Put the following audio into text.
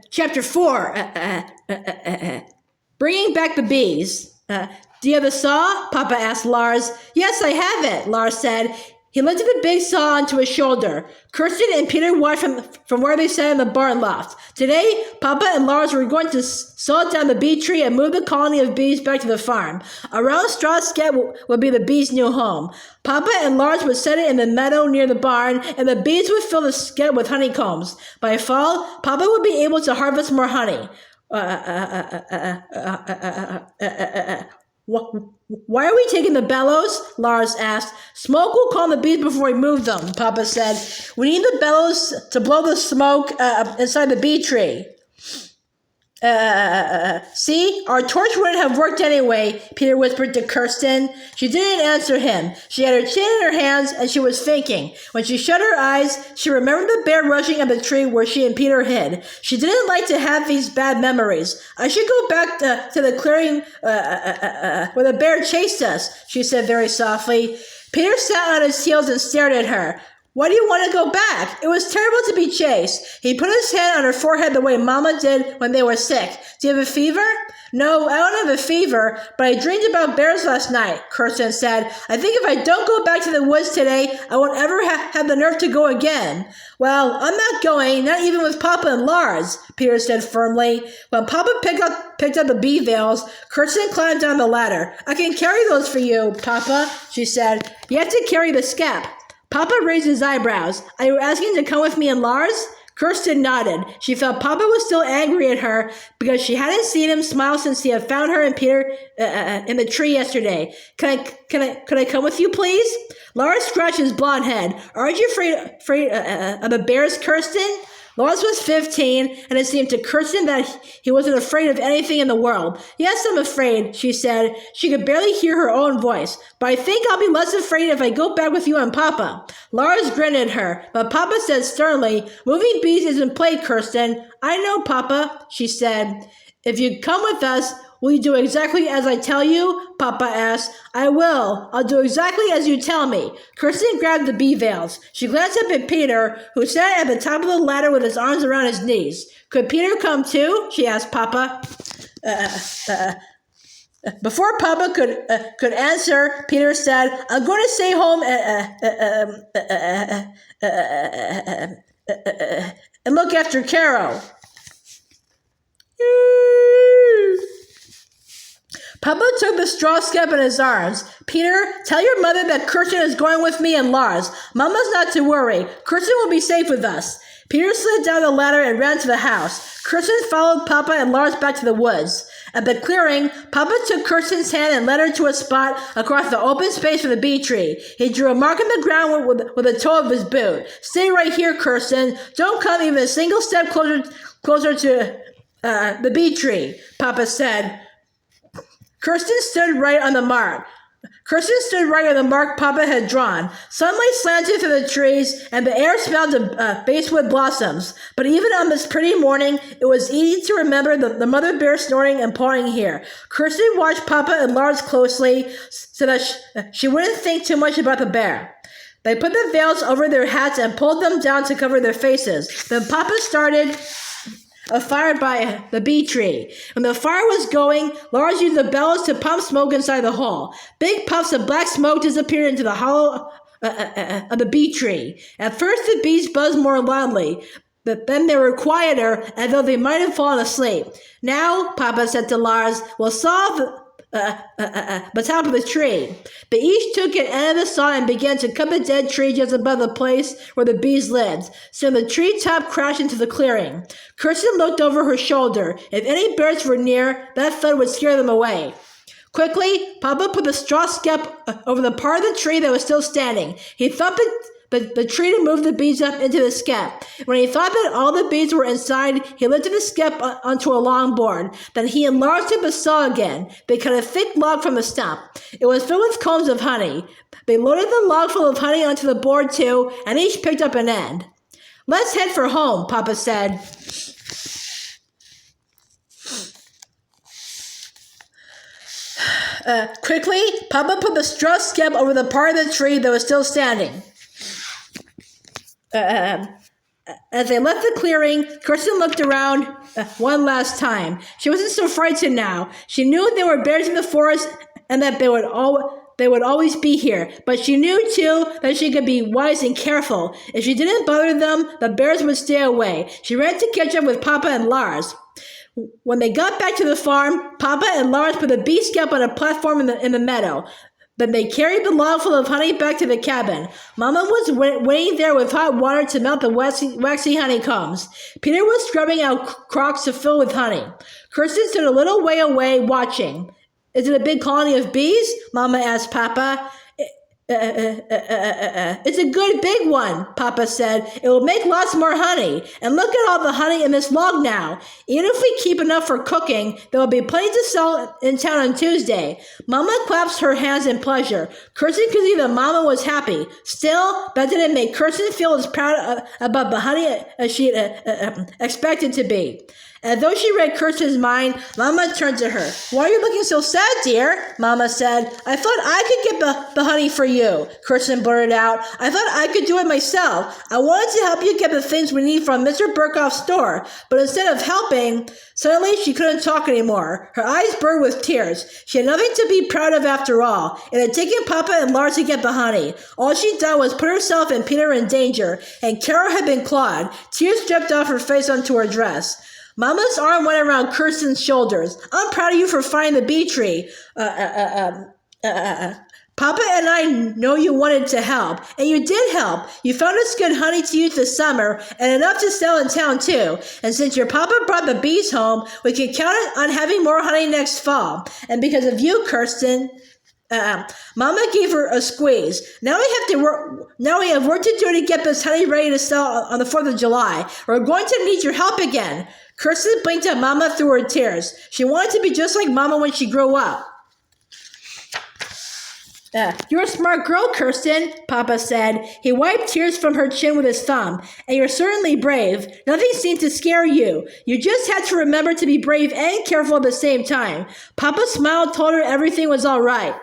Chapter 4. Bringing back the bees. Do you have a saw? Papa asked Lars. Yes, I have it, Lars said. He lifted the big saw onto his shoulder. Kirsten and Peter watched from where they sat in the barn loft. Today, Papa and Lars were going to saw down the bee tree and move the colony of bees back to the farm. A round straw skep would be the bees' new home. Papa and Lars would set it in the meadow near the barn, and the bees would fill the skep with honeycombs. By fall, Papa would be able to harvest more honey. Why are we taking the bellows? Lars asked. Smoke will calm the bees before we move them, Papa said. We need the bellows to blow the smoke inside the bee tree. See, our torch wouldn't have worked anyway, Peter whispered to Kirsten. She didn't answer him. She had her chin in her hands and she was thinking. When she shut her eyes, she remembered the bear rushing at the tree where she and Peter hid. She didn't like to have these bad memories. I should go back to the clearing where the bear chased us, she said very softly. Peter sat on his heels and stared at her. Why do you want to go back? It was terrible to be chased. He put his hand on her forehead the way Mama did when they were sick. Do you have a fever? No, I don't have a fever, but I dreamed about bears last night, Kirsten said. I think if I don't go back to the woods today, I won't ever have the nerve to go again. Well, I'm not going, not even with Papa and Lars, Peter said firmly. When Papa picked up the bee veils, Kirsten climbed down the ladder. I can carry those for you, Papa, she said. You have to carry the skep. Papa raised his eyebrows. Are you asking to come with me and Lars? Kirsten nodded. She felt Papa was still angry at her because she hadn't seen him smile since he had found her and Peter in the tree yesterday. Could I come with you, please? Lars scratched his blonde head. Aren't you afraid of the bears, Kirsten? Lars was 15, and it seemed to Kirsten that he wasn't afraid of anything in the world. Yes, I'm afraid, she said. She could barely hear her own voice. But I think I'll be less afraid if I go back with you and Papa. Lars grinned at her, but Papa said sternly, Moving bees isn't play, Kirsten. I know, Papa, she said. If you come with us, will you do exactly as I tell you? Papa asked. I will. I'll do exactly as you tell me. Kirsten grabbed the bee veils. She glanced up at Peter, who sat at the top of the ladder with his arms around his knees. Could Peter come too? She asked Papa. Before Papa could answer, Peter said, I'm going to stay home and look after Carol. Papa took the straw skep in his arms. Peter, tell your mother that Kirsten is going with me and Lars. Mama's not to worry. Kirsten will be safe with us. Peter slid down the ladder and ran to the house. Kirsten followed Papa and Lars back to the woods. At the clearing, Papa took Kirsten's hand and led her to a spot across the open space for the bee tree. He drew a mark in the ground with the toe of his boot. Stay right here, Kirsten. Don't come even a single step closer to the bee tree, Papa said. Kirsten stood right on the mark. Papa had drawn. Sunlight slanted through the trees, and the air smelled of basswood blossoms. But even on this pretty morning, it was easy to remember the mother bear snoring and pawing here. Kirsten watched Papa and Lars closely so that she wouldn't think too much about the bear. They put the veils over their hats and pulled them down to cover their faces. Then Papa started a fire by the bee tree. When the fire was going, Lars used the bellows to pump smoke inside the hole. Big puffs of black smoke disappeared into the hollow of the bee tree. At first, the bees buzzed more loudly, but then they were quieter, as though they might have fallen asleep. Now, Papa said to Lars, we'll saw the top of the tree. They each took an end of the saw and began to cut the dead tree just above the place where the bees lived. Soon the tree top crashed into the clearing. Kirsten looked over her shoulder. If any birds were near, that thud would scare them away. Quickly, Papa put the straw skep over the part of the tree that was still standing. He thumped the tree to move the bees up into the skep. When he thought that all the bees were inside, he lifted the skep onto a long board. Then he and Lars took the saw again. They cut a thick log from the stump. It was filled with combs of honey. They loaded the log full of honey onto the board too, and each picked up an end. Let's head for home, Papa said. Quickly, Papa put the straw skep over the part of the tree that was still standing. As they left the clearing, Kirsten looked around one last time. She wasn't so frightened now. She knew there were bears in the forest and that they would always be here. But she knew, too, that she could be wise and careful. If she didn't bother them, the bears would stay away. She ran to catch up with Papa and Lars. When they got back to the farm, Papa and Lars put the bee scalp on a platform in the meadow. Then they carried the log full of honey back to the cabin. Mama was waiting there with hot water to melt the waxy honeycombs. Peter was scrubbing out crocks to fill with honey. Kirsten stood a little way away, watching. Is it a big colony of bees? Mama asked Papa. It's a good big one, Papa said. It will make lots more honey. And look at all the honey in this log now. Even if we keep enough for cooking, there will be plenty to sell in town on Tuesday. Mama claps her hands in pleasure. Kirsten could see that Mama was happy. Still, that didn't make Kirsten feel as proud about the honey as she expected to be. And though she read Kirsten's mind, Mama turned to her. Why are you looking so sad, dear? Mama said. I thought I could get the honey for you, Kirsten blurted out. I thought I could do it myself. I wanted to help you get the things we need from Mr. Burkhoff's store, but instead of helping, suddenly she couldn't talk anymore. Her eyes burned with tears. She had nothing to be proud of after all. It had taken Papa and Lars to get the honey. All she'd done was put herself and Peter in danger, and Carol had been clawed. Tears dripped off her face onto her dress. Mama's arm went around Kirsten's shoulders. I'm proud of you for finding the bee tree. Papa and I know you wanted to help, and you did help. You found us good honey to use this summer, and enough to sell in town too. And since your papa brought the bees home, we can count on having more honey next fall. And because of you, Kirsten, Mama gave her a squeeze. Now we have work to do to get this honey ready to sell on the 4th of July. We're going to need your help again. Kirsten blinked at Mama through her tears. She wanted to be just like Mama when she grew up. You're a smart girl, Kirsten, Papa said. He wiped tears from her chin with his thumb. And you're certainly brave. Nothing seemed to scare you. You just had to remember to be brave and careful at the same time. Papa smiled, told her everything was all right.